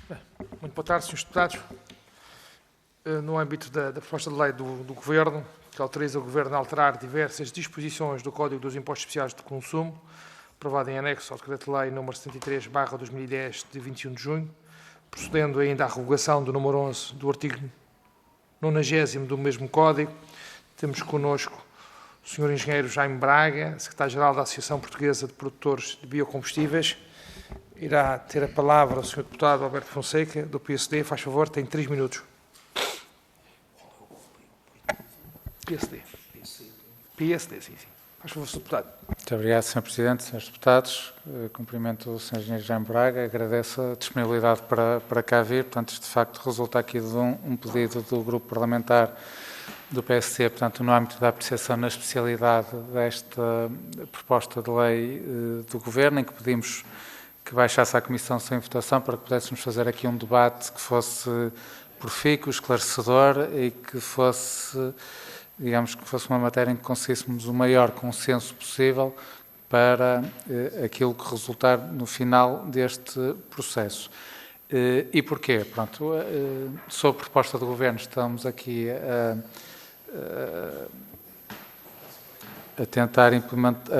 Muito boa tarde, Srs. Deputados. No âmbito da proposta de lei do Governo, que autoriza o Governo a alterar diversas disposições do Código dos Impostos Especiais de Consumo, aprovado em anexo ao Decreto-Lei nº 73/2010, de 21 de junho, procedendo ainda à revogação do número 11 do artigo 90º do mesmo Código, temos connosco o Sr. Engenheiro Jaime Braga, Secretário-Geral da Associação Portuguesa de Produtores de Biocombustíveis. Irá ter a palavra o Sr. Deputado Alberto Fonseca, do PSD. Faz favor, tem 3 minutos. PSD, sim. Faz favor, Sr. Deputado. Muito obrigado, Sr. Presidente, Srs. Deputados. Cumprimento o Sr. Engenheiro Jaime Braga, agradeço a disponibilidade para cá vir. Portanto, isto de facto resulta aqui de um pedido do Grupo Parlamentar do PSD, portanto, no âmbito da apreciação na especialidade desta proposta de lei do Governo, em que pedimos que baixasse à Comissão sem votação para que pudéssemos fazer aqui um debate que fosse profícuo, esclarecedor e que fosse, digamos, que fosse uma matéria em que conseguíssemos o maior consenso possível para aquilo que resultar no final deste processo. E porquê? Pronto, sob proposta do Governo estamos aqui a tentar implementar,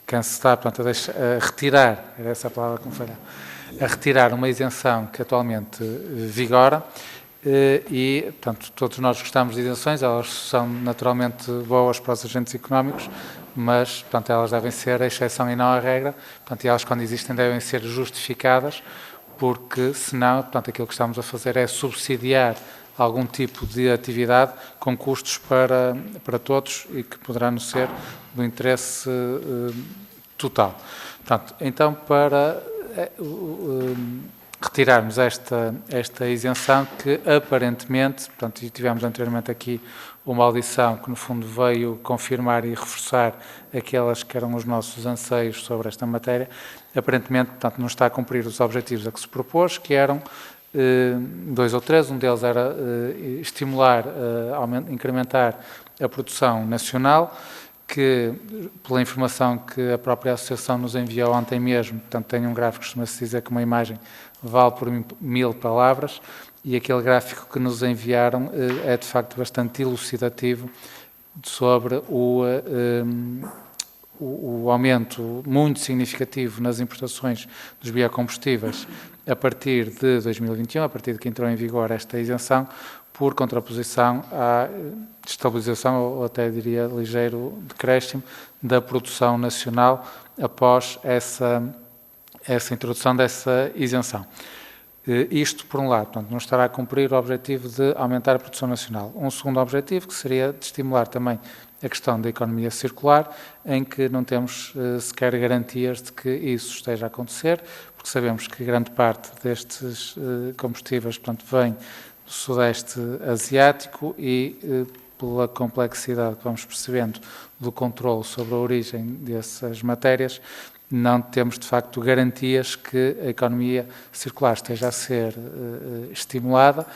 cancelar, portanto, a retirar, era essa a palavra que me falhava, a retirar uma isenção que atualmente vigora e, portanto, todos nós gostamos de isenções, elas são naturalmente boas para os agentes económicos, mas, portanto, elas devem ser a exceção e não a regra, portanto, e elas, quando existem, devem ser justificadas, porque, senão, portanto, aquilo que estamos a fazer é subsidiar algum tipo de atividade com custos para todos e que poderá não ser do interesse total. Portanto, então, para retirarmos esta isenção que aparentemente, portanto, e tivemos anteriormente aqui uma audição que no fundo veio confirmar e reforçar aquelas que eram os nossos anseios sobre esta matéria, aparentemente, portanto, não está a cumprir os objetivos a que se propôs, que eram 2 ou 3, um deles era estimular, incrementar a produção nacional, que, pela informação que a própria Associação nos enviou ontem mesmo, portanto, tem um gráfico que costuma-se dizer que uma imagem vale por 1000 palavras, e aquele gráfico que nos enviaram é, de facto, bastante elucidativo sobre o aumento muito significativo nas importações dos biocombustíveis a partir de 2021, a partir de que entrou em vigor esta isenção, por contraposição à estabilização, ou até diria ligeiro decréscimo, da produção nacional após essa introdução dessa isenção. Isto, por um lado, portanto, não estará a cumprir o objetivo de aumentar a produção nacional. Um segundo objetivo, que seria de estimular também a questão da economia circular, em que não temos sequer garantias de que isso esteja a acontecer, porque sabemos que grande parte destes combustíveis, portanto, vem do Sudeste Asiático e, pela complexidade que vamos percebendo do controle sobre a origem dessas matérias, não temos, de facto, garantias que a economia circular esteja a ser estimulada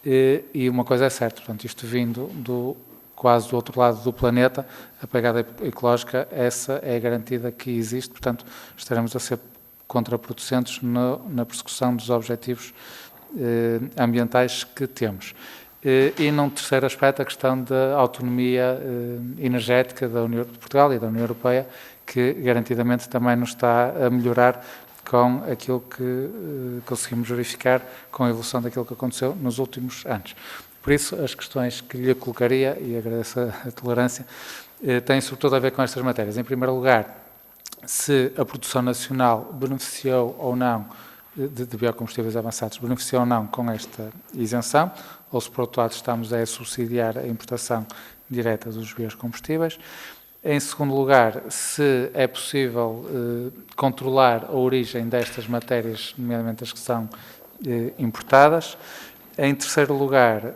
e uma coisa é certa, portanto, isto vindo quase do outro lado do planeta, a pegada ecológica, essa é garantida que existe, portanto, estaremos a ser contraproducentes na persecução dos objetivos ambientais que temos. E num terceiro aspecto, a questão da autonomia energética da União de Portugal e da União Europeia, que garantidamente também nos está a melhorar com aquilo que conseguimos verificar com a evolução daquilo que aconteceu nos últimos anos. Por isso, as questões que lhe colocaria, e agradeço a tolerância, têm sobretudo a ver com estas matérias. Em primeiro lugar, se a produção nacional beneficiou ou não de biocombustíveis avançados, beneficiou ou não com esta isenção, ou se por outro lado estamos a subsidiar a importação direta dos biocombustíveis. Em segundo lugar, se é possível controlar a origem destas matérias, nomeadamente as que são importadas. Em terceiro lugar,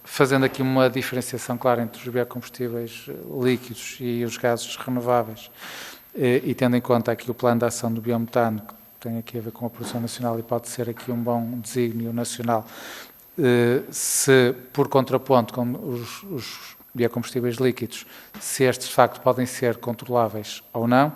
fazendo aqui uma diferenciação clara entre os biocombustíveis líquidos e os gases renováveis, e tendo em conta aqui o plano de ação do biometano, que tem aqui a ver com a produção nacional e pode ser aqui um bom desígnio nacional, se por contraponto com os biocombustíveis líquidos, se estes de facto podem ser controláveis ou não,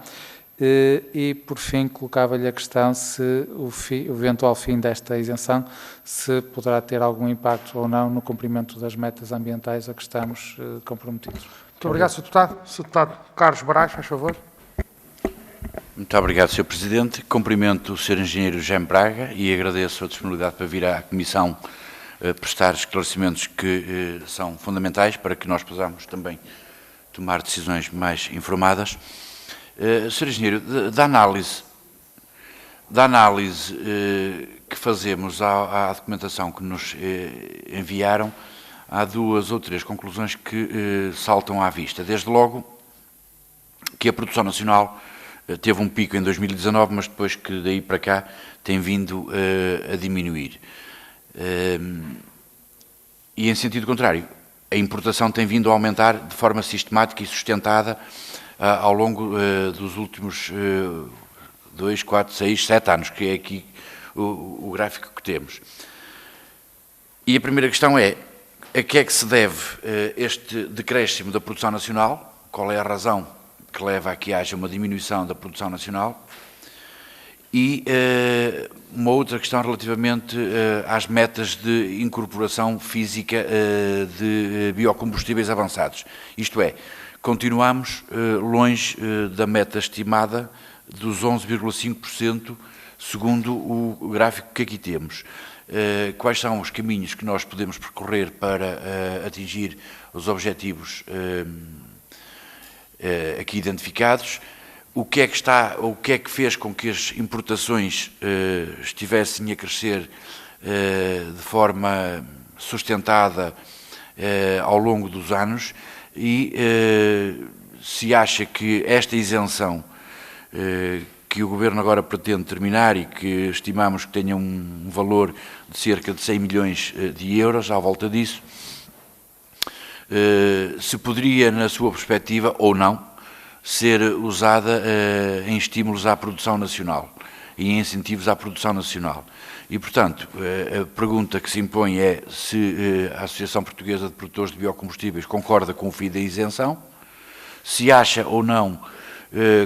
E, por fim, colocava-lhe a questão se o eventual fim desta isenção se poderá ter algum impacto ou não no cumprimento das metas ambientais a que estamos comprometidos. Muito obrigado, Sr. Deputado. Sr. Deputado Carlos Moraes, faz favor. Muito obrigado, Sr. Presidente. Cumprimento o Sr. Engenheiro Jaime Braga e agradeço a disponibilidade para vir à Comissão prestar esclarecimentos que são fundamentais para que nós possamos também tomar decisões mais informadas. Sr. Engenheiro, da análise que fazemos à documentação que nos enviaram, há 2 ou 3 conclusões que saltam à vista. Desde logo, que a produção nacional teve um pico em 2019, mas depois que daí para cá tem vindo a diminuir. E em sentido contrário, a importação tem vindo a aumentar de forma sistemática e sustentada ao longo dos últimos 2, 4, 6, 7 anos, que é aqui o gráfico que temos. E a primeira questão é, a que é que se deve este decréscimo da produção nacional? Qual é a razão que leva a que haja uma diminuição da produção nacional? E uma outra questão relativamente às metas de incorporação física de biocombustíveis avançados. Isto é, continuamos longe da meta estimada dos 11,5%, segundo o gráfico que aqui temos. Quais são os caminhos que nós podemos percorrer para atingir os objetivos aqui identificados? O que é que fez com que as importações estivessem a crescer de forma sustentada ao longo dos anos e se acha que esta isenção que o Governo agora pretende terminar e que estimamos que tenha um valor de cerca de 100 milhões de euros à volta disso, se poderia, na sua perspectiva, ou não, ser usada em estímulos à produção nacional e em incentivos à produção nacional. E, portanto, a pergunta que se impõe é se a Associação Portuguesa de Produtores de Biocombustíveis concorda com o fim da isenção, se acha ou não,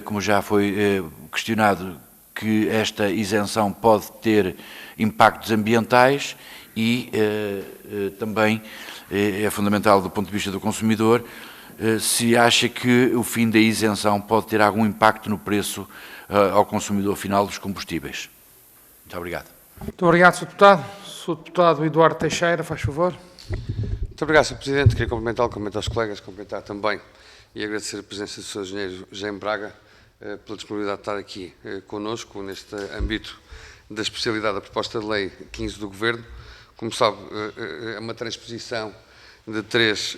como já foi questionado, que esta isenção pode ter impactos ambientais e também é fundamental do ponto de vista do consumidor, se acha que o fim da isenção pode ter algum impacto no preço ao consumidor final dos combustíveis. Muito obrigado. Muito obrigado, Sr. Deputado. Sr. Deputado Eduardo Teixeira, faz favor. Muito obrigado, Sr. Presidente. Queria cumprimentar os colegas, cumprimentar também e agradecer a presença do Sr. Engenheiro Jaime Braga pela disponibilidade de estar aqui connosco neste âmbito da especialidade da proposta de lei 15 do Governo. Como sabe, é uma transposição de 3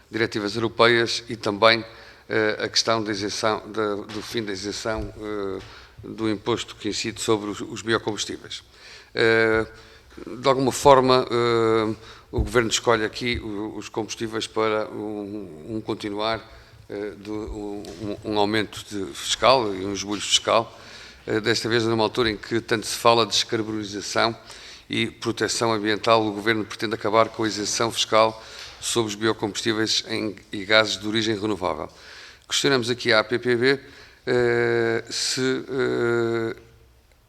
diretivas europeias e também a questão da isenção, do fim da isenção do imposto que incide sobre os biocombustíveis. De alguma forma, o Governo escolhe aqui os combustíveis para um continuar de um aumento fiscal e um esbulho fiscal, desta vez numa altura em que tanto se fala de descarbonização e proteção ambiental. O Governo pretende acabar com a isenção fiscal sobre os biocombustíveis e gases de origem renovável. Questionamos aqui à APPB se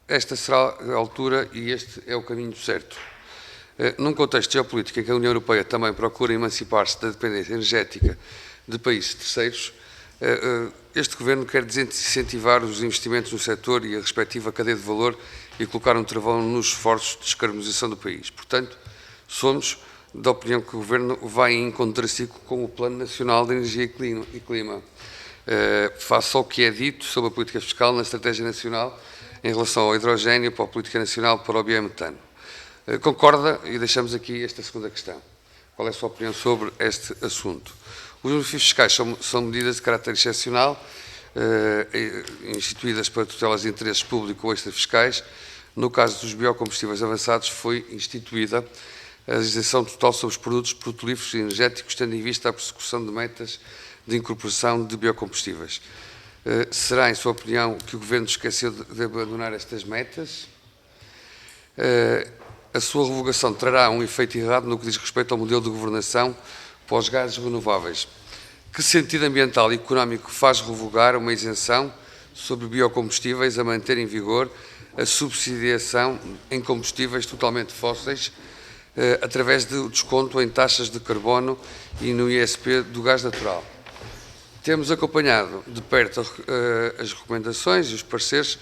esta será a altura e este é o caminho certo. Num contexto geopolítico em que a União Europeia também procura emancipar-se da dependência energética de países terceiros, este Governo quer desincentivar os investimentos no setor e a respectiva cadeia de valor e colocar um travão nos esforços de descarbonização do país. Portanto, somos da opinião que o Governo vai em contraciclo com o Plano Nacional de Energia e Clima, face ao que é dito sobre a política fiscal na Estratégia Nacional em relação ao hidrogénio, para a Política Nacional para o biometano. Concorda? E deixamos aqui esta segunda questão. Qual é a sua opinião sobre este assunto? Os benefícios fiscais são medidas de caráter excepcional, instituídas para tutelas de interesses públicos ou extrafiscais. No caso dos biocombustíveis avançados, foi instituída a isenção total sobre os produtos petrolíferos e energéticos, tendo em vista a persecução de metas de incorporação de biocombustíveis. Será, em sua opinião, que o Governo esqueceu de abandonar estas metas? A sua revogação trará um efeito errado no que diz respeito ao modelo de governação para os gases renováveis. Que sentido ambiental e económico faz revogar uma isenção sobre biocombustíveis a manter em vigor a subsidiação em combustíveis totalmente fósseis através do desconto em taxas de carbono e no ISP do gás natural. Temos acompanhado de perto as recomendações e os pareceres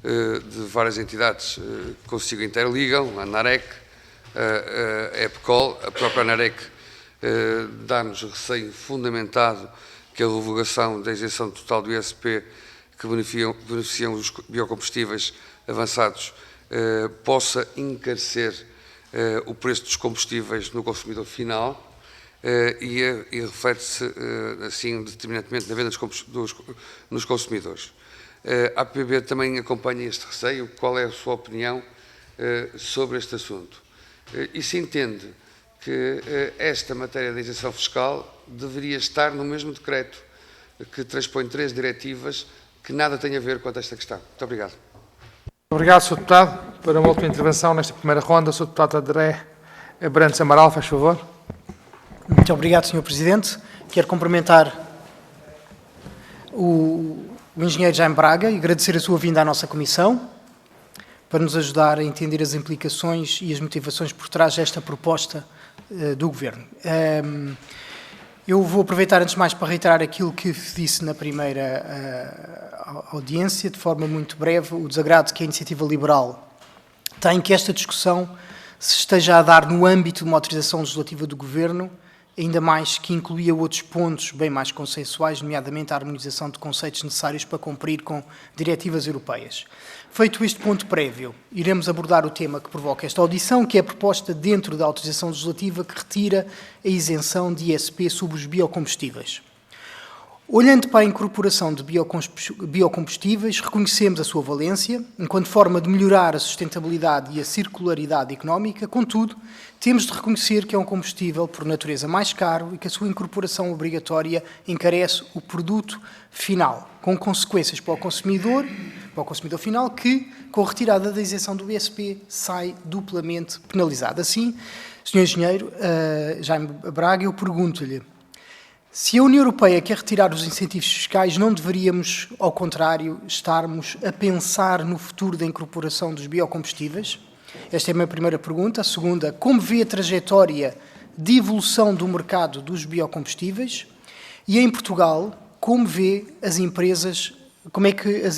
de várias entidades que consigo interligam, a NAREC, a EPCOL, a própria NAREC dá-nos receio fundamentado que a revogação da isenção total do ISP que beneficiam os biocombustíveis avançados possa encarecer o preço dos combustíveis no consumidor final e reflete-se assim determinantemente na venda nos consumidores. A APB também acompanha este receio. Qual é a sua opinião sobre este assunto? E se entende que esta matéria da isenção fiscal deveria estar no mesmo decreto que transpõe 3 diretivas que nada têm a ver com esta questão? Muito obrigado. Obrigado, Sr. Deputado. Para uma última intervenção nesta primeira ronda, Sr. Deputado André Abrantes Amaral, faz favor. Muito obrigado, Sr. Presidente. Quero cumprimentar o engenheiro Jaime Braga e agradecer a sua vinda à nossa comissão para nos ajudar a entender as implicações e as motivações por trás desta proposta do Governo. Eu vou aproveitar, antes de mais, para reiterar aquilo que disse na primeira audiência, de forma muito breve, o desagrado que a Iniciativa Liberal tem que esta discussão se esteja a dar no âmbito de uma autorização legislativa do Governo, ainda mais que incluía outros pontos bem mais consensuais, nomeadamente a harmonização de conceitos necessários para cumprir com diretivas europeias. Feito este ponto prévio, iremos abordar o tema que provoca esta audição, que é a proposta dentro da autorização legislativa que retira a isenção de ISP sobre os biocombustíveis. Olhando para a incorporação de biocombustíveis, reconhecemos a sua valência, enquanto forma de melhorar a sustentabilidade e a circularidade económica. Contudo, temos de reconhecer que é um combustível por natureza mais caro e que a sua incorporação obrigatória encarece o produto final, com consequências para o consumidor final, que, com a retirada da isenção do ISP, sai duplamente penalizado. Assim, Sr. Engenheiro Jaime Braga, eu pergunto-lhe: se a União Europeia quer retirar os incentivos fiscais, não deveríamos, ao contrário, estarmos a pensar no futuro da incorporação dos biocombustíveis? Esta é a minha primeira pergunta. A segunda: como vê a trajetória de evolução do mercado dos biocombustíveis? E em Portugal, como vê as empresas, como é que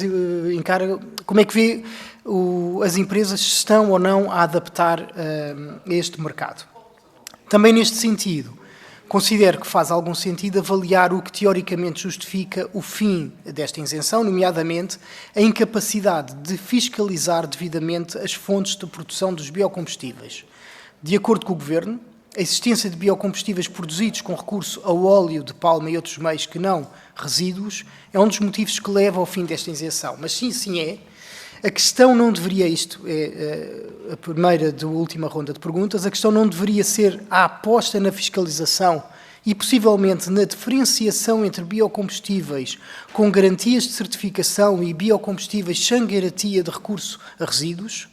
vê as empresas se estão ou não a adaptar a este mercado? Também neste sentido, considero que faz algum sentido avaliar o que teoricamente justifica o fim desta isenção, nomeadamente a incapacidade de fiscalizar devidamente as fontes de produção dos biocombustíveis. De acordo com o Governo, a existência de biocombustíveis produzidos com recurso ao óleo de palma e outros meios que não resíduos é um dos motivos que leva ao fim desta isenção. Mas sim é. A questão não deveria, isto é a primeira da última ronda de perguntas, a questão não deveria ser a aposta na fiscalização e possivelmente na diferenciação entre biocombustíveis com garantias de certificação e biocombustíveis sem garantia de recurso a resíduos?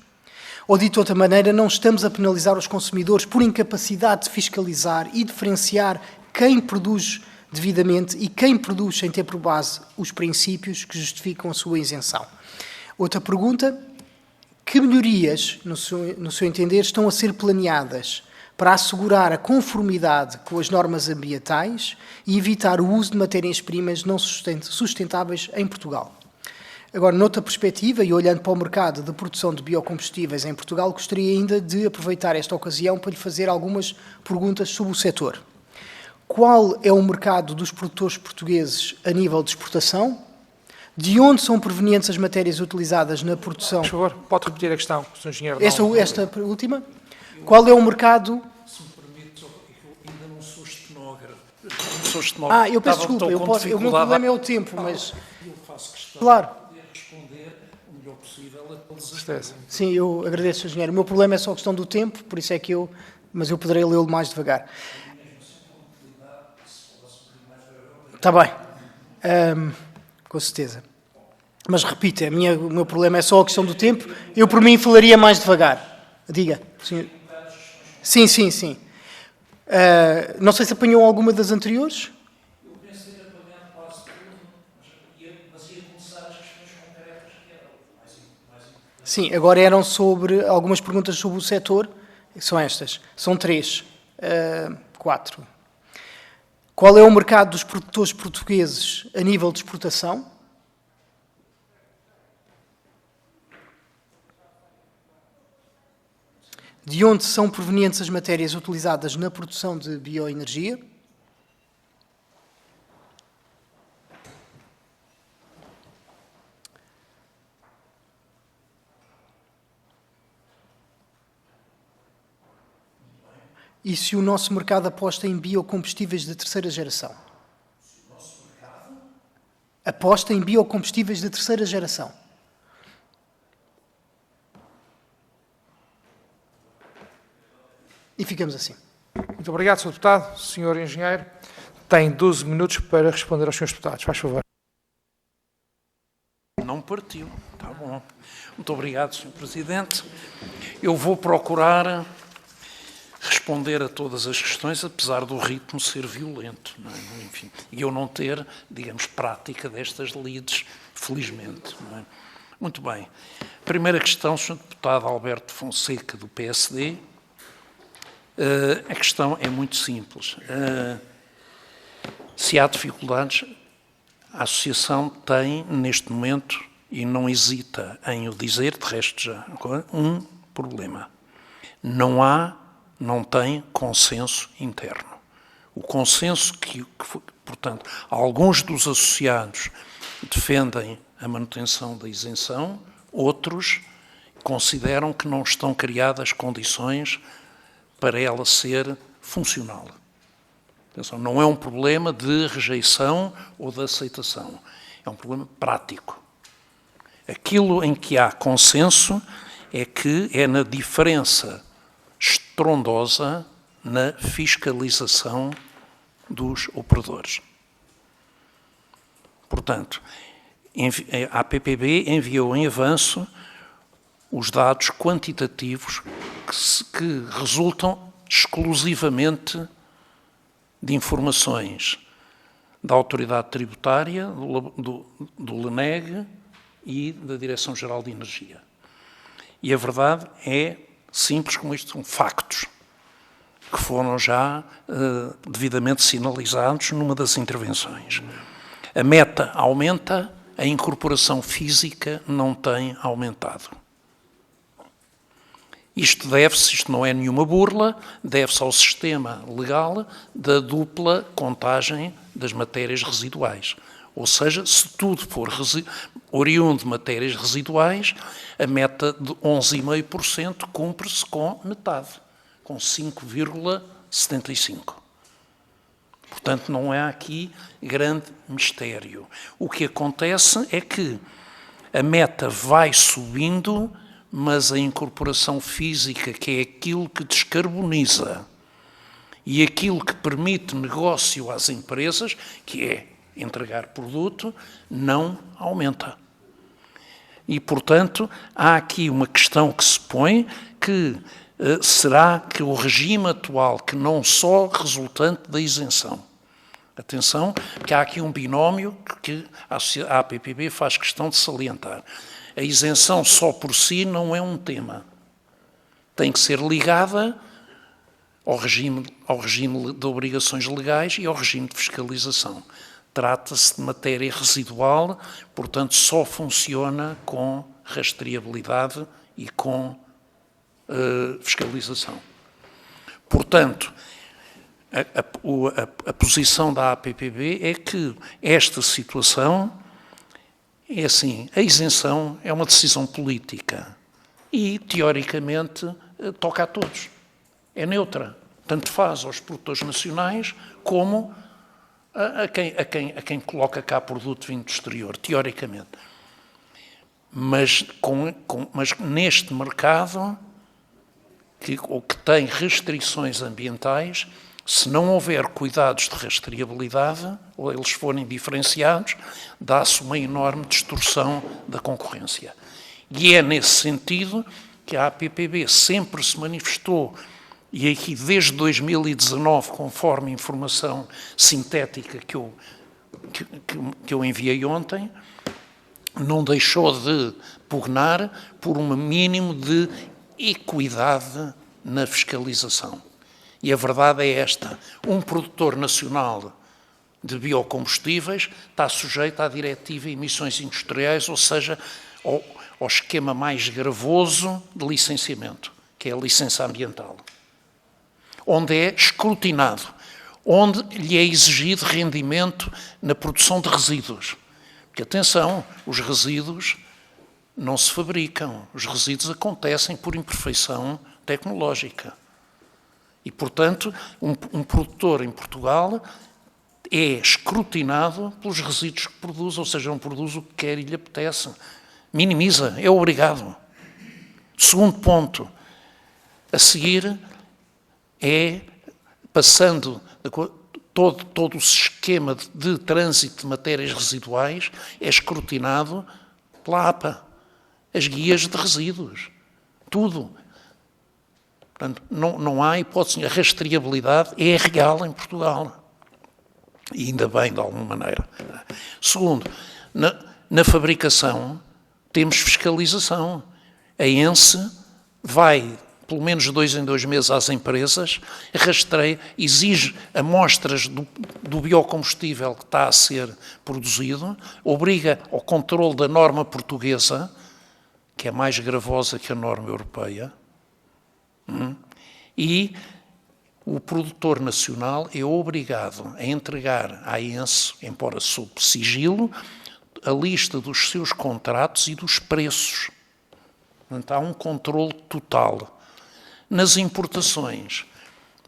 Ou, dito de outra maneira, não estamos a penalizar os consumidores por incapacidade de fiscalizar e diferenciar quem produz devidamente e quem produz sem ter por base os princípios que justificam a sua isenção? Outra pergunta: que melhorias, no seu entender, estão a ser planeadas para assegurar a conformidade com as normas ambientais e evitar o uso de matérias-primas não sustentáveis em Portugal? Agora, noutra perspectiva, e olhando para o mercado de produção de biocombustíveis em Portugal, gostaria ainda de aproveitar esta ocasião para lhe fazer algumas perguntas sobre o setor. Qual é o mercado dos produtores portugueses a nível de exportação? De onde são provenientes as matérias utilizadas na produção? Por favor, pode repetir a questão, Sr. Engenheiro. Esta última? Qual é o mercado? Se me permite, eu ainda não sou estenógrafo. Eu peço desculpa, o meu problema é o tempo, mas... Eu faço questão Claro. de responder o melhor possível a todas as perguntas. Sim, eu agradeço, Sr. Engenheiro. O meu problema é só a questão do tempo, por isso é que mas eu poderei lê-lo mais devagar. Está bem. Com certeza. Mas repita, o meu problema é só a questão do tempo. Eu, por mim, falaria mais devagar. Diga, senhor. Sim. Não sei se apanhou alguma das anteriores. Eu penso ter apanhado quase tudo, mas ia começar as questões Sim, agora eram sobre algumas perguntas sobre o setor, que são estas. São 3, 4. Qual é o mercado dos produtores portugueses a nível de exportação? De onde são provenientes as matérias utilizadas na produção de bioenergia? E se o nosso mercado aposta em biocombustíveis de terceira geração? Aposta em biocombustíveis de terceira geração. E ficamos assim. Muito obrigado, Sr. Deputado. Sr. Engenheiro, tem 12 minutos para responder aos Srs. Deputados. Faz favor. Não partiu. Está bom. Muito obrigado, Sr. Presidente. Eu vou procurar responder a todas as questões, apesar do ritmo ser violento, não é? Enfim, e eu não ter, digamos, prática destas lides, felizmente. Não é? Muito bem. Primeira questão, Sr. Deputado Alberto Fonseca, do PSD. A questão é muito simples. Se há dificuldades, a Associação tem, neste momento, e não hesita em o dizer, de resto já, um problema. Não tem consenso interno. O consenso portanto, alguns dos associados defendem a manutenção da isenção, outros consideram que não estão criadas condições para ela ser funcional. Atenção, não é um problema de rejeição ou de aceitação, é um problema prático. Aquilo em que há consenso é que é na diferença estrondosa na fiscalização dos operadores. Portanto, a APPB enviou em avanço os dados quantitativos que resultam exclusivamente de informações da Autoridade Tributária, do LENEG e da Direção-Geral de Energia. E a verdade é simples como isto, são factos que foram já devidamente sinalizados numa das intervenções. A meta aumenta, a incorporação física não tem aumentado. Isto não é nenhuma burla, deve-se ao sistema legal da dupla contagem das matérias residuais. Ou seja, se tudo for oriundo de matérias residuais, a meta de 11,5% cumpre-se com metade, com 5,75%. Portanto, não há aqui grande mistério. O que acontece é que a meta vai subindo, mas a incorporação física, que é aquilo que descarboniza e aquilo que permite negócio às empresas, que é entregar produto, não aumenta. E, portanto, há aqui uma questão que se põe que será que o regime atual, que não só resultante da isenção, atenção, que há aqui um binómio que a APPB faz questão de salientar. A isenção só por si não é um tema. Tem que ser ligada ao regime de obrigações legais e ao regime de fiscalização. Trata-se de matéria residual, portanto, só funciona com rastreabilidade e com fiscalização. Portanto, a posição da APPB é que esta situação é assim, a isenção é uma decisão política e, teoricamente, toca a todos. É neutra. Tanto faz aos produtores nacionais como a quem coloca cá produto vindo do exterior, teoricamente. Mas neste mercado, que tem restrições ambientais, se não houver cuidados de rastreabilidade, ou eles forem diferenciados, dá-se uma enorme distorção da concorrência. E é nesse sentido que a APPB sempre se manifestou, e aqui desde 2019, conforme informação sintética que eu enviei ontem, não deixou de pugnar por um mínimo de equidade na fiscalização. E a verdade é esta: um produtor nacional de biocombustíveis está sujeito à diretiva de emissões industriais, ou seja, ao esquema mais gravoso de licenciamento, que é a licença ambiental, onde é escrutinado, onde lhe é exigido rendimento na produção de resíduos. Porque, atenção, os resíduos não se fabricam, os resíduos acontecem por imperfeição tecnológica. E, portanto, um produtor em Portugal é escrutinado pelos resíduos que produz, ou seja, não produz o que quer e lhe apetece. Minimiza, é obrigado. Segundo ponto, a seguir é, passando todo o esquema de trânsito de matérias residuais, é escrutinado pela APA, as guias de resíduos, tudo. Portanto, não há hipótese, a rastreabilidade é real em Portugal. E ainda bem, de alguma maneira. Segundo, na fabricação temos fiscalização. A ENSE vai, pelo menos de 2 em 2 meses, às empresas, rastreia, exige amostras do biocombustível que está a ser produzido, obriga ao controle da norma portuguesa, que é mais gravosa que a norma europeia, e o produtor nacional é obrigado a entregar à ENSE, embora sob sigilo, a lista dos seus contratos e dos preços. Portanto, há um controle total. Nas importações,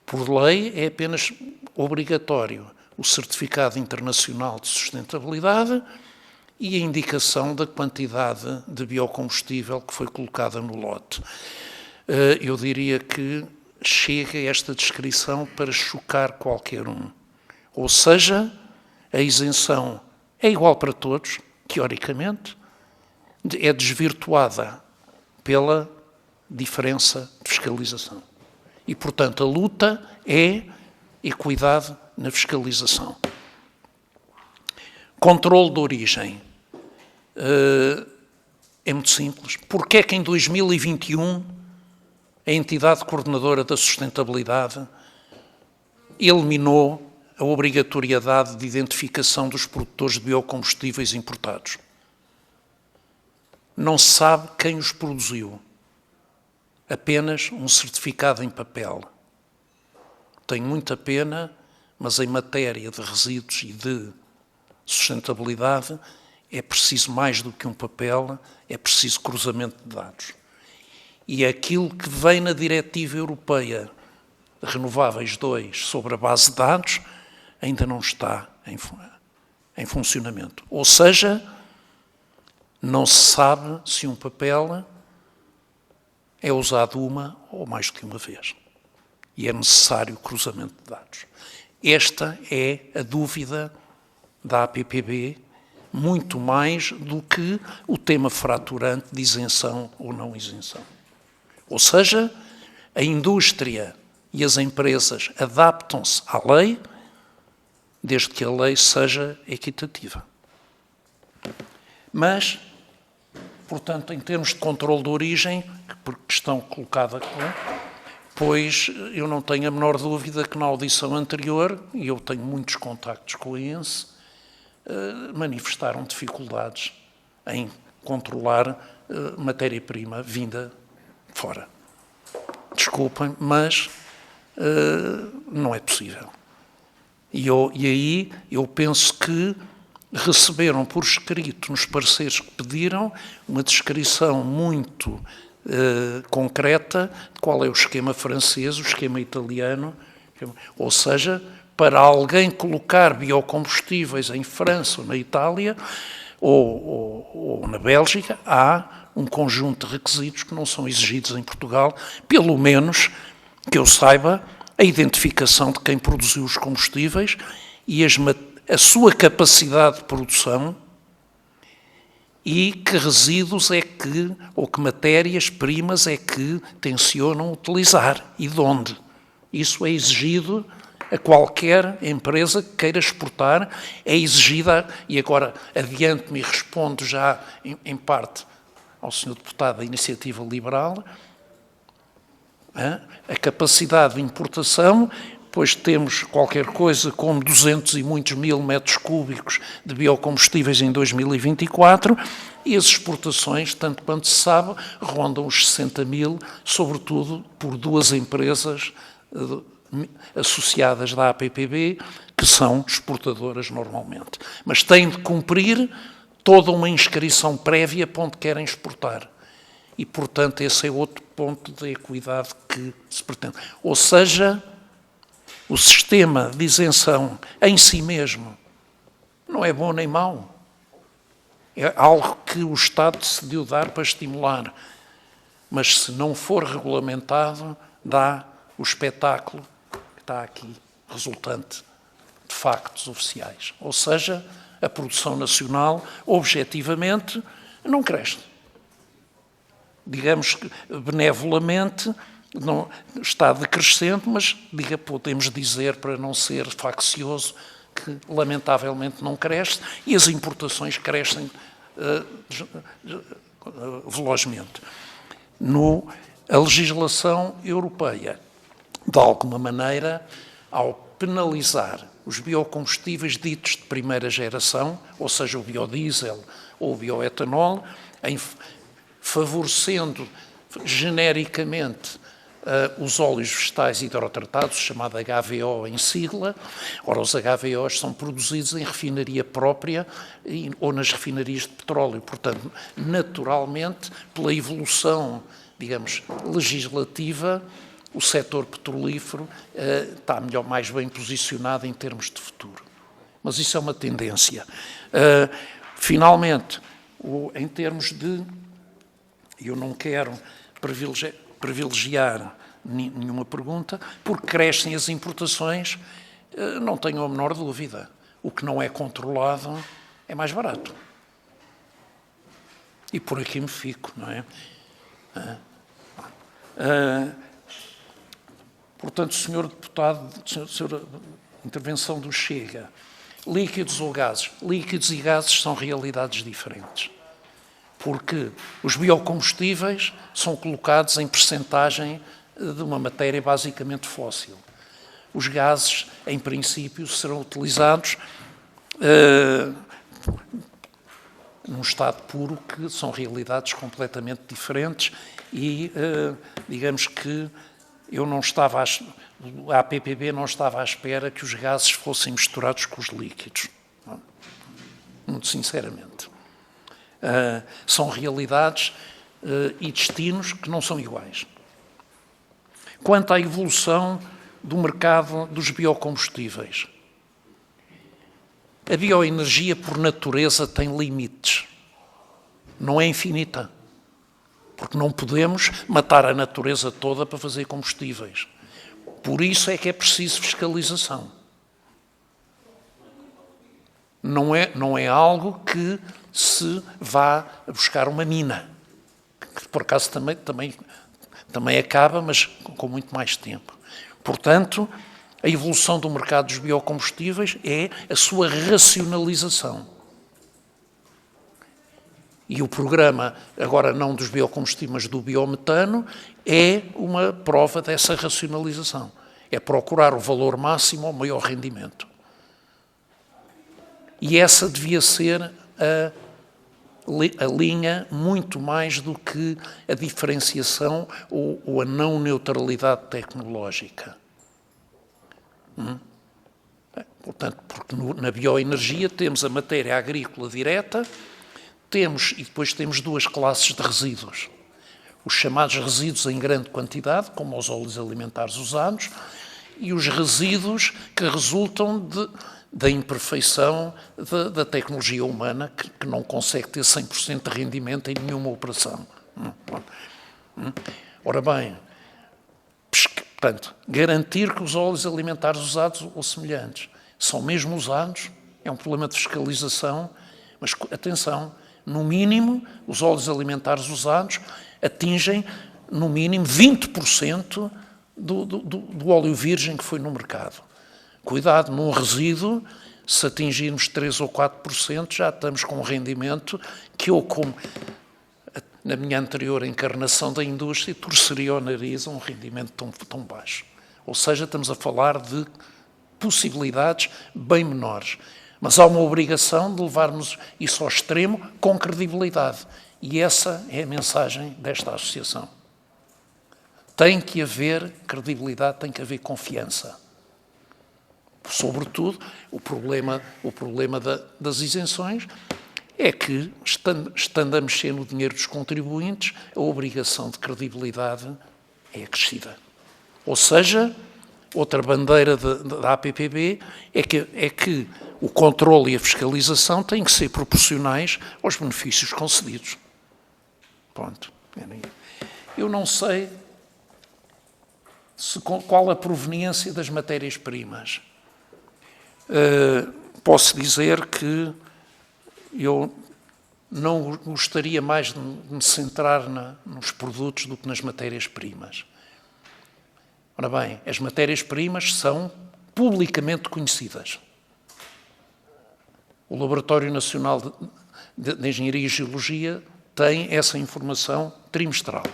por lei, é apenas obrigatório o Certificado Internacional de Sustentabilidade e a indicação da quantidade de biocombustível que foi colocada no lote. Eu diria que chega esta descrição para chocar qualquer um. Ou seja, a isenção é igual para todos, teoricamente, é desvirtuada pela diferença de fiscalização. E, portanto, a luta é equidade na fiscalização. Controle de origem. É muito simples. Porquê é que em 2021 a entidade coordenadora da sustentabilidade eliminou a obrigatoriedade de identificação dos produtores de biocombustíveis importados? Não se sabe quem os produziu. Apenas um certificado em papel. Tenho muita pena, mas em matéria de resíduos e de sustentabilidade é preciso mais do que um papel, é preciso cruzamento de dados. E aquilo que vem na Diretiva Europeia Renováveis 2 sobre a base de dados ainda não está em funcionamento. Ou seja, não se sabe se um papel é usado uma ou mais do que uma vez. E é necessário cruzamento de dados. Esta é a dúvida da APPB, muito mais do que o tema fraturante de isenção ou não isenção. Ou seja, a indústria e as empresas adaptam-se à lei, desde que a lei seja equitativa. Mas, portanto, em termos de controle de origem, por questão colocada, pois eu não tenho a menor dúvida que na audição anterior, e eu tenho muitos contactos com a ENSE, manifestaram dificuldades em controlar matéria-prima vinda fora. Desculpem, mas não é possível. E aí eu penso que receberam por escrito, nos pareceres que pediram, uma descrição muito concreta de qual é o esquema francês, o esquema italiano, ou seja, para alguém colocar biocombustíveis em França ou na Itália ou na Bélgica, há um conjunto de requisitos que não são exigidos em Portugal, pelo menos, que eu saiba, a identificação de quem produziu os combustíveis e a sua capacidade de produção e que resíduos é que, ou que matérias-primas é que tencionam utilizar e de onde. Isso é exigido a qualquer empresa que queira exportar, é exigida, e agora adianto-me e respondo já em parte ao Sr. Deputado da Iniciativa Liberal, a capacidade de importação, pois temos qualquer coisa como 200 e muitos mil metros cúbicos de biocombustíveis em 2024, e as exportações, tanto quanto se sabe, rondam os 60 mil, sobretudo por duas empresas associadas da APPB, que são exportadoras normalmente. Mas têm de cumprir toda uma inscrição prévia para onde querem exportar. E, portanto, esse é outro ponto de equidade que se pretende. Ou seja, o sistema de isenção em si mesmo não é bom nem mau. É algo que o Estado decidiu dar para estimular. Mas, se não for regulamentado, dá o espetáculo que está aqui, resultante de factos oficiais. Ou seja, a produção nacional, objetivamente, não cresce. Digamos que, benevolamente, não, está decrescente, mas podemos dizer, para não ser faccioso, que lamentavelmente não cresce, e as importações crescem velozmente. A legislação europeia, de alguma maneira, ao penalizar os biocombustíveis ditos de primeira geração, ou seja, o biodiesel ou o bioetanol, favorecendo genericamente os óleos vegetais hidrotratados, chamado HVO em sigla. Ora, os HVOs são produzidos em refinaria própria ou nas refinarias de petróleo. Portanto, naturalmente, pela evolução, digamos, legislativa, o setor petrolífero está mais bem posicionado em termos de futuro. Mas isso é uma tendência. Finalmente, em termos de... Eu não quero privilegiar nenhuma pergunta, porque crescem as importações, não tenho a menor dúvida. O que não é controlado é mais barato. E por aqui me fico, não é? Portanto, Sr. Deputado, Sra. Intervenção do Chega, líquidos ou gases? Líquidos e gases são realidades diferentes. Porque os biocombustíveis são colocados em percentagem de uma matéria basicamente fóssil. Os gases, em princípio, serão utilizados num estado puro, que são realidades completamente diferentes e, digamos que a APPB não estava à espera que os gases fossem misturados com os líquidos. Muito sinceramente. São realidades e destinos que não são iguais. Quanto à evolução do mercado dos biocombustíveis, a bioenergia, por natureza, tem limites. Não é infinita. Porque não podemos matar a natureza toda para fazer combustíveis. Por isso é que é preciso fiscalização. Não é algo que se vá buscar uma mina, que por acaso também acaba, mas com muito mais tempo. Portanto, a evolução do mercado dos biocombustíveis é a sua racionalização. E o programa, agora não dos biocombustíveis, mas do biometano, é uma prova dessa racionalização. É procurar o valor máximo ao maior rendimento. E essa devia ser a linha, muito mais do que a diferenciação ou a não neutralidade tecnológica. Portanto, porque na bioenergia temos a matéria agrícola direta, e depois temos duas classes de resíduos. Os chamados resíduos em grande quantidade, como os óleos alimentares usados, e os resíduos que resultam da imperfeição da tecnologia humana, que não consegue ter 100% de rendimento em nenhuma operação. Ora bem, portanto, garantir que os óleos alimentares usados ou semelhantes são mesmo usados é um problema de fiscalização, mas atenção, no mínimo, os óleos alimentares usados atingem, no mínimo, 20% do óleo virgem que foi no mercado. cuidado, num resíduo, se atingirmos 3 ou 4%, já estamos com um rendimento que eu, como na minha anterior encarnação da indústria, torceria o nariz a um rendimento tão baixo. Ou seja, estamos a falar de possibilidades bem menores. Mas há uma obrigação de levarmos isso ao extremo com credibilidade. E essa é a mensagem desta associação. Tem que haver credibilidade, tem que haver confiança. Sobretudo, o problema das isenções é que, estando a mexer no dinheiro dos contribuintes, a obrigação de credibilidade é acrescida. Ou seja, outra bandeira da APPB é que o controle e a fiscalização têm que ser proporcionais aos benefícios concedidos. Pronto. Eu não sei qual a proveniência das matérias-primas. Posso dizer que eu não gostaria mais de me centrar nos produtos do que nas matérias-primas. Ora bem, as matérias-primas são publicamente conhecidas. O Laboratório Nacional de Engenharia e Geologia tem essa informação trimestral.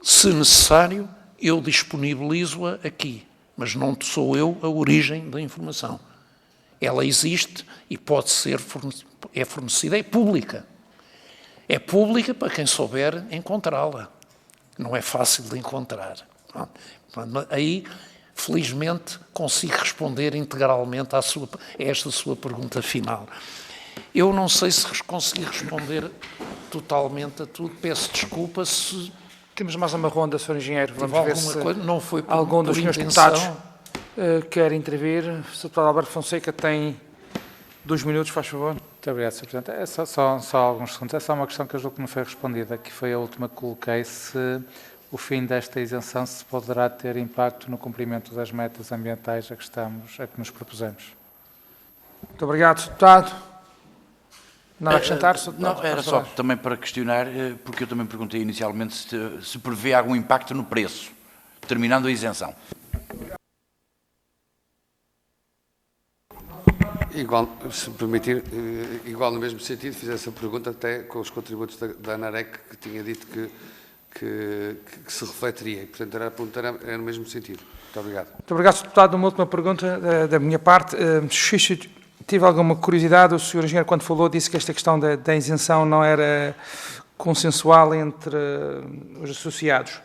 Se necessário, eu disponibilizo-a aqui, mas não sou eu a origem da informação. Ela existe e pode ser fornecida, é pública. É pública para quem souber encontrá-la. Não é fácil de encontrar. Aí, felizmente, consigo responder integralmente a esta sua pergunta final. Eu não sei se consegui responder totalmente a tudo. Peço desculpa se... Temos mais uma ronda, Sr. Engenheiro. Vamos ver se não foi por, algum dos senhores deputados quer intervir. O Sr. Deputado Alberto Fonseca tem 2 minutos, faz favor. Muito obrigado, Sr. Presidente. É só alguns segundos. É só uma questão que eu julgo que não foi respondida, que foi a última que coloquei, se o fim desta isenção se poderá ter impacto no cumprimento das metas ambientais a que nos propusemos. Muito obrigado, Sr. Deputado. Nada a acrescentar, Sr. Deputado? Não, era só também para questionar, porque eu também perguntei inicialmente se prevê algum impacto no preço, terminando a isenção. Igual, se me permitir, igual no mesmo sentido, fiz essa pergunta até com os contributos da ANAREC, que tinha dito que se refletiria. E, portanto, a pergunta era no mesmo sentido. Muito obrigado. Muito obrigado, Sr. Deputado. Uma última pergunta da minha parte. Tive alguma curiosidade, o Sr. Engenheiro, quando falou, disse que esta questão da isenção não era consensual entre os associados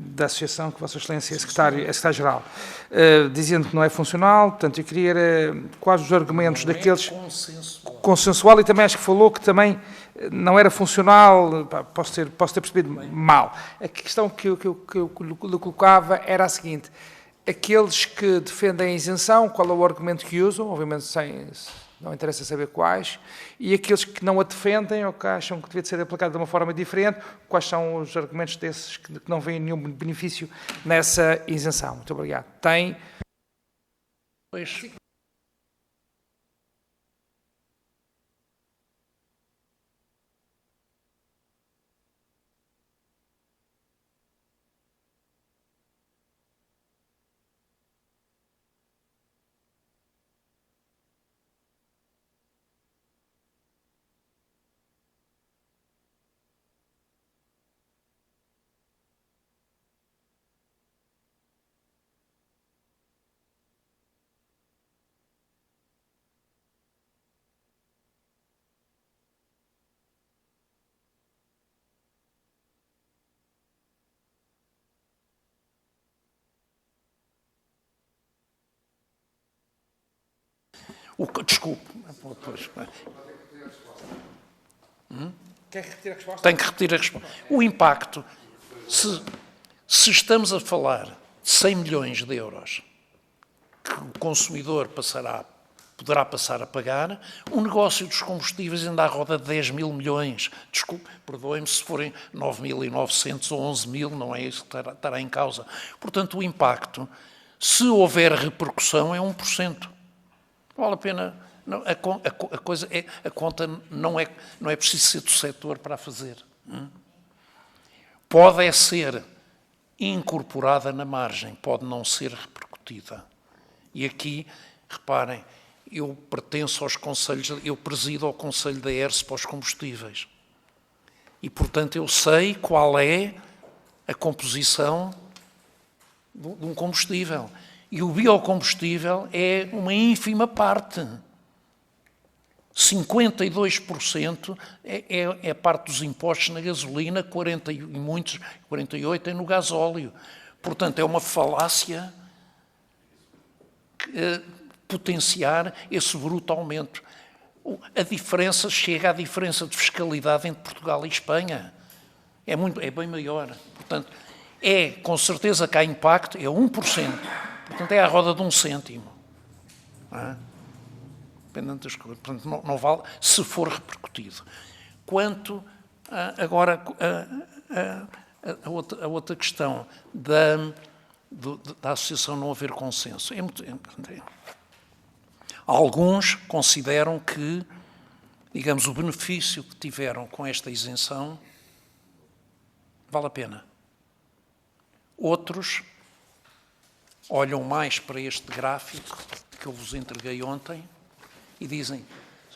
da associação que Vossa Excelência é secretário-geral, dizendo que não é funcional. Portanto, eu queria quais os argumentos daqueles... Consensual, e também acho que falou que também não era funcional, posso ter percebido mal. A questão que eu lhe colocava era a seguinte: aqueles que defendem a isenção, qual é o argumento que usam, obviamente não interessa saber quais, e aqueles que não a defendem ou que acham que devia ser aplicado de uma forma diferente, quais são os argumentos desses que não veem nenhum benefício nessa isenção. Muito obrigado. Tem... Pois. Desculpe. Quer repetir a resposta? Tenho que repetir a resposta. O impacto, se estamos a falar de 100 milhões de euros que o consumidor poderá passar a pagar, o negócio dos combustíveis ainda à roda de 10 mil milhões. Desculpe, perdoem-me se forem 9.900 ou 11 mil, não é isso que estará em causa. Portanto, o impacto, se houver repercussão, é 1%. Não vale a pena. Não, a conta não é preciso ser do setor para a fazer. Pode ser incorporada na margem, pode não ser repercutida. repercutida. E aqui, reparem, eu pertenço aos conselhos, eu presido ao Conselho da ERSE para os combustíveis. E, portanto, eu sei qual é a composição de um combustível. E o biocombustível é uma ínfima parte. 52% é a parte dos impostos na gasolina, 48% é no gasóleo. Portanto, é uma falácia potenciar esse bruto aumento. A diferença chega à diferença de fiscalidade entre Portugal e Espanha. É bem maior. Portanto, com certeza que há impacto, é 1%. Portanto, é à roda de 1 cêntimo. Não é? Dependendo das coisas. Portanto, não vale se for repercutido. Quanto agora a outra questão da associação não haver consenso. Alguns consideram que, digamos, o benefício que tiveram com esta isenção vale a pena. Outros olham mais para este gráfico que eu vos entreguei ontem e dizem,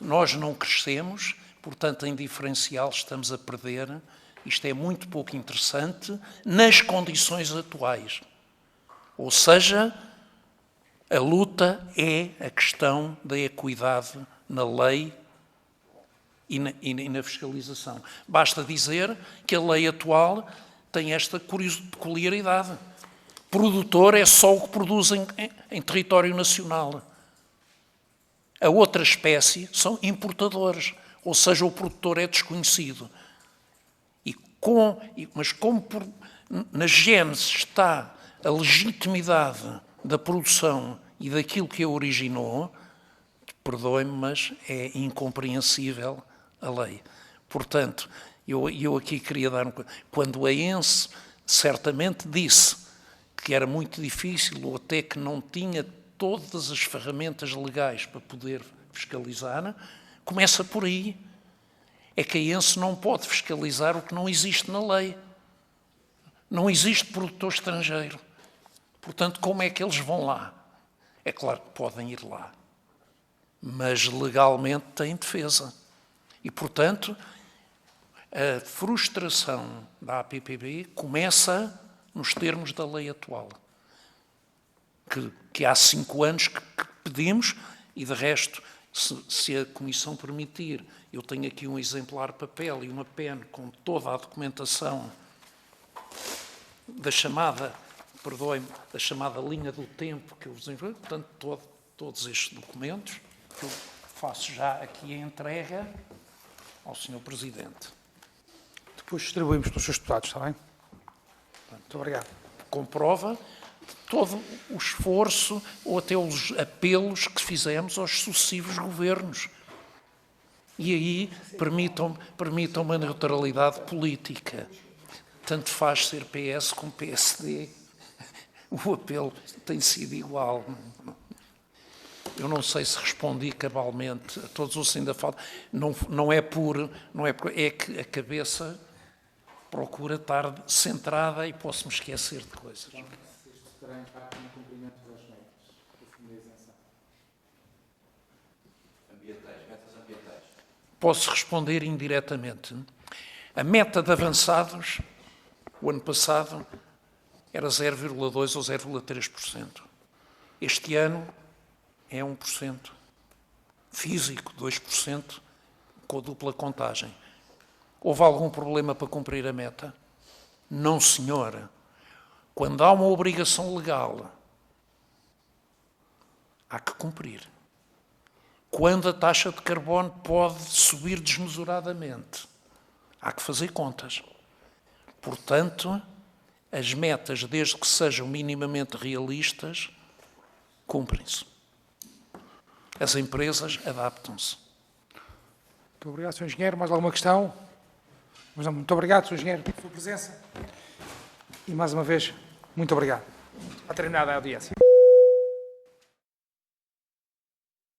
nós não crescemos, portanto, em diferencial estamos a perder. Isto é muito pouco interessante nas condições atuais. Ou seja, a luta é a questão da equidade na lei e na fiscalização. Basta dizer que a lei atual tem esta peculiaridade. Produtor é só o que produz em território nacional. A outra espécie são importadores, ou seja, o produtor é desconhecido. Mas como na gênese está a legitimidade da produção e daquilo que a originou, perdoem-me, mas é incompreensível a lei. Portanto, eu aqui queria dar quando a ENSE certamente disse que era muito difícil ou até que não tinha todas as ferramentas legais para poder fiscalizar, começa por aí. É que a ENSE não pode fiscalizar o que não existe na lei. Não existe produtor estrangeiro. Portanto, como é que eles vão lá? É claro que podem ir lá, mas legalmente têm defesa. E, portanto, a frustração da APPB começa nos termos da lei atual, que há 5 anos que pedimos, e de resto, se a Comissão permitir, eu tenho aqui um exemplar de papel e uma pen com toda a documentação da chamada, perdoem-me, da chamada linha do tempo que eu vos enviei, portanto, todos estes documentos, que eu faço já aqui a entrega ao Sr. Presidente. Depois distribuímos pelos seus deputados, está bem? Muito obrigado. Comprova todo o esforço ou até os apelos que fizemos aos sucessivos governos. E aí permitam uma neutralidade política. Tanto faz ser PS como PSD. O apelo tem sido igual. Eu não sei se respondi cabalmente a todos os que ainda falam. É que a cabeça procura estar centrada e posso-me esquecer de coisas. Posso responder indiretamente. A meta de avançados, o ano passado, era 0,2% ou 0,3%. Este ano é 1%. Físico, 2%, com a dupla contagem. Houve algum problema para cumprir a meta? Não, senhora. Quando há uma obrigação legal, há que cumprir. Quando a taxa de carbono pode subir desmesuradamente, há que fazer contas. Portanto, as metas, desde que sejam minimamente realistas, cumprem-se. As empresas adaptam-se. Muito obrigado, Sr. Engenheiro. Mais alguma questão? Muito obrigado, Sr. Engenheiro, pela sua presença. E, mais uma vez, muito obrigado. Está terminada a audiência.